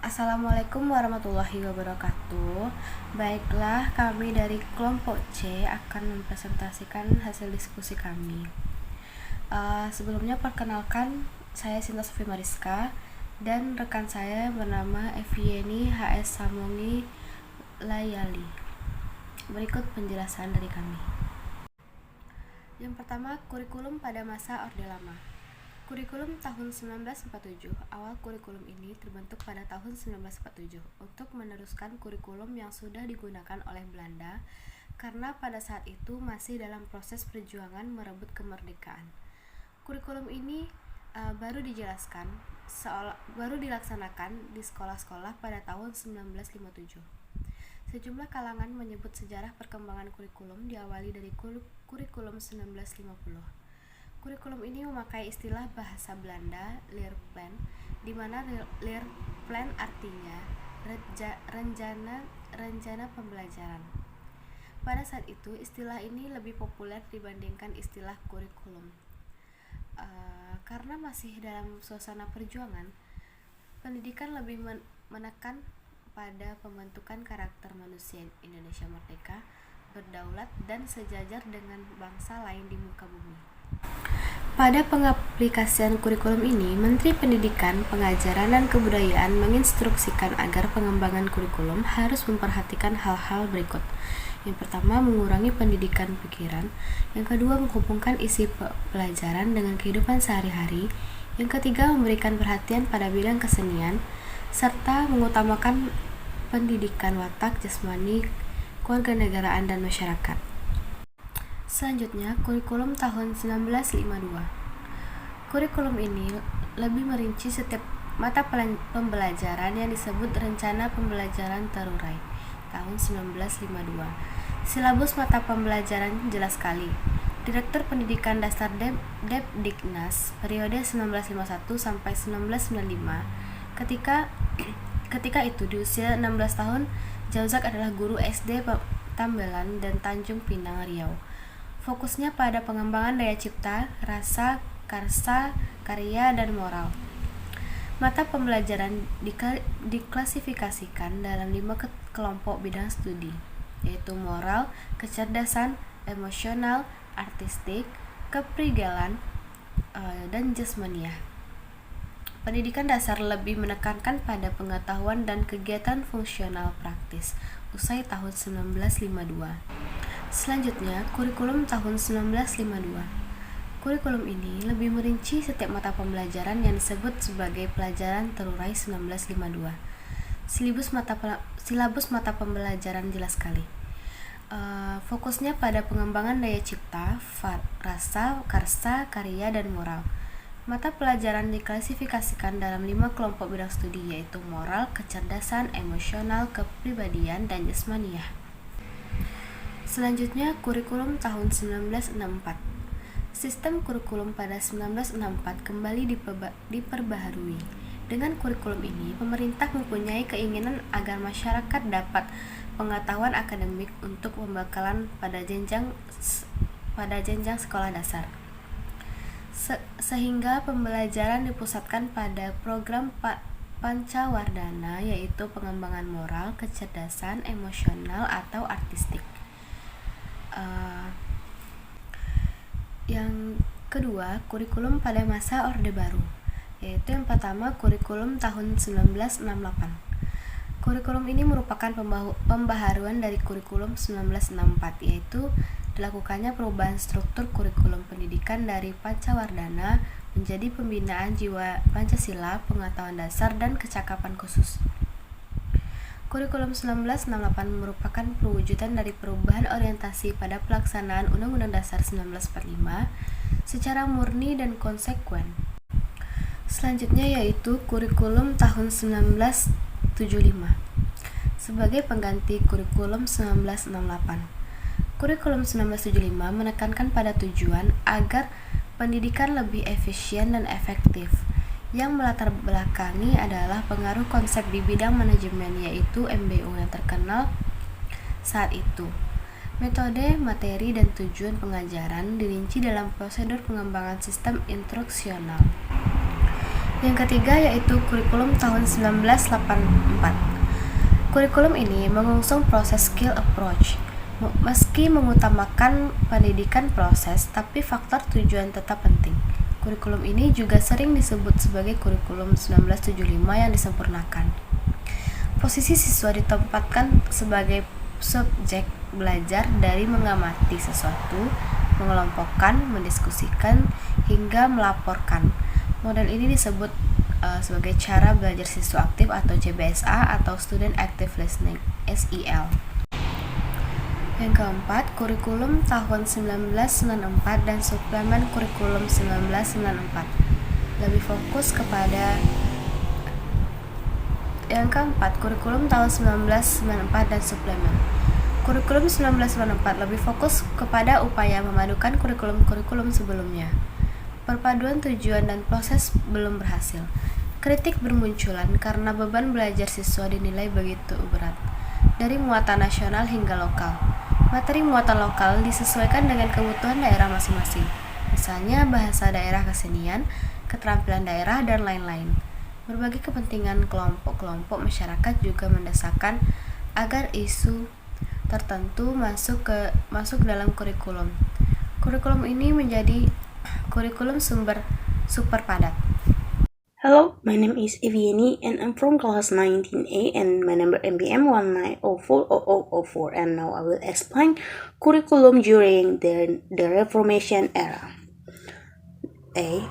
Assalamualaikum warahmatullahi wabarakatuh. Baiklah, kami dari kelompok C akan mempresentasikan hasil diskusi kami. Sebelumnya perkenalkan, saya Sinta Sofi Mariska dan rekan saya bernama Evieni HS Samongi Layali. Berikut penjelasan dari kami. Yang pertama, kurikulum pada masa Orde Lama. Kurikulum tahun 1947. Awal kurikulum ini terbentuk pada tahun 1947 untuk meneruskan kurikulum yang sudah digunakan oleh Belanda karena pada saat itu masih dalam proses perjuangan merebut kemerdekaan. Kurikulum ini baru dilaksanakan di sekolah-sekolah pada tahun 1957. Sejumlah kalangan menyebut sejarah perkembangan kurikulum diawali dari kurikulum 1950. Kurikulum ini memakai istilah bahasa Belanda leerplan, di mana leerplan artinya rencana pembelajaran. Pada saat itu, istilah ini lebih populer dibandingkan istilah kurikulum. Karena masih dalam suasana perjuangan, pendidikan lebih menekan pada pembentukan karakter manusia Indonesia merdeka, berdaulat, dan sejajar dengan bangsa lain di muka bumi. Pada pengaplikasian kurikulum ini, Menteri Pendidikan, Pengajaran, dan Kebudayaan menginstruksikan agar pengembangan kurikulum harus memperhatikan hal-hal berikut. Yang pertama, mengurangi pendidikan pikiran. Yang kedua, menghubungkan isi pelajaran dengan kehidupan sehari-hari. Yang ketiga, memberikan perhatian pada bidang kesenian, serta mengutamakan pendidikan watak, jasmani, kewarganegaraan, dan masyarakat. Selanjutnya, kurikulum tahun 1952. Kurikulum ini lebih merinci setiap mata pembelajaran yang disebut Rencana Pembelajaran Terurai tahun 1952. Silabus mata pembelajaran jelas sekali. Direktur Pendidikan Dasar Depdiknas periode 1951 sampai 1995. Ketika itu di usia 16 tahun, Jauzak adalah guru SD Tambelan dan Tanjung Pinang, Riau. Fokusnya pada pengembangan daya cipta, rasa, karsa, karya, dan moral. Mata pembelajaran diklasifikasikan dalam 5 kelompok bidang studi, yaitu moral, kecerdasan, emosional, artistik, keprigelan, dan jasmaniah. Pendidikan dasar lebih menekankan pada pengetahuan dan kegiatan fungsional praktis, usai tahun 1952. Selanjutnya, kurikulum tahun 1952. Kurikulum ini lebih merinci setiap mata pembelajaran yang disebut sebagai pelajaran terurai 1952. Silabus mata pembelajaran jelas sekali. Fokusnya pada pengembangan daya cipta, rasa, karsa, karya, dan moral. Mata pelajaran diklasifikasikan dalam 5 kelompok bidang studi, yaitu moral, kecerdasan, emosional, kepribadian, dan jasmaniah. Selanjutnya, kurikulum tahun 1964. Sistem kurikulum pada 1964 kembali diperbaharui. Dengan kurikulum ini, pemerintah mempunyai keinginan agar masyarakat dapat pengetahuan akademik untuk pembekalan pada jenjang sekolah dasar. Sehingga pembelajaran dipusatkan pada program Pancawardhana, yaitu pengembangan moral, kecerdasan, emosional, atau artistik. Yang kedua, kurikulum pada masa Orde Baru, yaitu yang pertama kurikulum tahun 1968. Kurikulum ini merupakan pembaharuan dari kurikulum 1964, yaitu dilakukannya perubahan struktur kurikulum pendidikan dari Pancawardhana menjadi pembinaan jiwa Pancasila, pengetahuan dasar, dan kecakapan khusus. Kurikulum 1968 merupakan perwujudan dari perubahan orientasi pada pelaksanaan Undang-Undang Dasar 1945 secara murni dan konsekuen. Selanjutnya yaitu kurikulum tahun 1975 sebagai pengganti kurikulum 1968. Kurikulum 1975 menekankan pada tujuan agar pendidikan lebih efisien dan efektif. Yang melatar belakangi adalah pengaruh konsep di bidang manajemen, yaitu MBO yang terkenal saat itu. Metode, materi, dan tujuan pengajaran dirinci dalam prosedur pengembangan sistem instruksional. Yang ketiga yaitu kurikulum tahun 1984. Kurikulum ini mengusung proses skill approach. Meski mengutamakan pendidikan proses, tapi faktor tujuan tetap penting. Kurikulum ini juga sering disebut sebagai kurikulum 1975 yang disempurnakan. Posisi siswa ditempatkan sebagai subjek belajar dari mengamati sesuatu, mengelompokkan, mendiskusikan, hingga melaporkan. Model ini disebut sebagai cara belajar siswa aktif atau CBSA atau Student Active Listening SEL. Yang keempat, kurikulum tahun 1994 dan suplemen kurikulum 1994 lebih fokus kepada yang keempat, kurikulum tahun 1994 dan suplemen. Kurikulum 1994 lebih fokus kepada upaya memadukan kurikulum-kurikulum sebelumnya. Perpaduan tujuan dan proses belum berhasil. Kritik bermunculan karena beban belajar siswa dinilai begitu berat, dari muatan nasional hingga lokal. Materi muatan lokal disesuaikan dengan kebutuhan daerah masing-masing, misalnya bahasa daerah, kesenian, keterampilan daerah, dan lain-lain. Berbagai kepentingan kelompok-kelompok masyarakat juga mendesakan agar isu tertentu masuk dalam kurikulum. Kurikulum ini menjadi kurikulum super padat. Hello, my name is Evieni and I'm from class 19A and my number MBM 19040004 and now I will explain curriculum during the Reformation era. A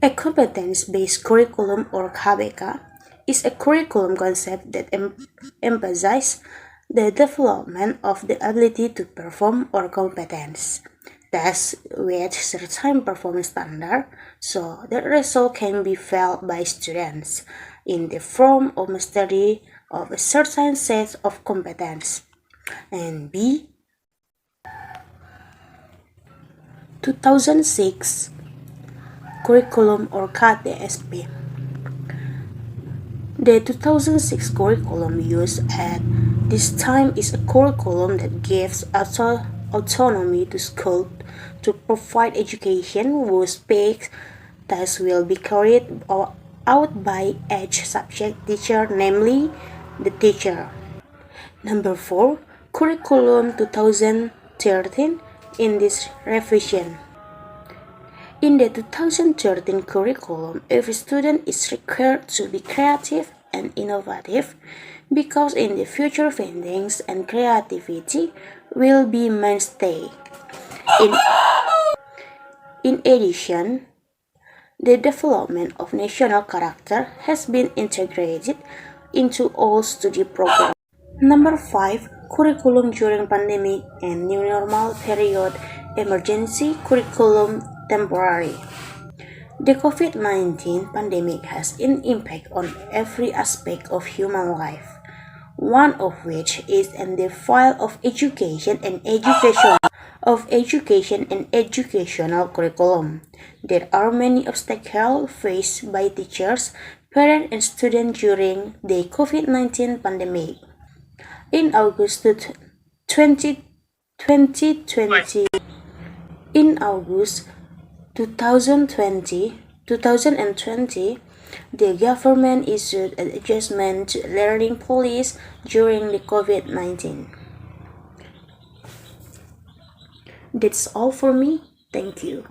competence-based curriculum or KBK is a curriculum concept that emphasizes the development of the ability to perform or competence. Tests with certain performance standard so that result can be felt by students in the form of mastery of a certain set of competence. And B. 2006 curriculum or KTSP. The 2006 curriculum used at this time is a curriculum that gives autonomy to schools to provide education whose peak tests will be carried out by each subject teacher, namely the teacher. Number 4, Curriculum 2013 in this revision. In the 2013 curriculum, every student is required to be creative and innovative because in the future findings and creativity will be mainstay. In addition, the development of national character has been integrated into all study programs. Number 5, curriculum during pandemic and new normal period emergency curriculum temporary. The COVID-19 pandemic has an impact on every aspect of human life, one of which is in the field of education and educational curriculum. There are many obstacles faced by teachers, parents, and students during the COVID-19 pandemic. In August 2020, the government issued an adjustment to learning policy during the COVID-19. That's all for me. Thank you.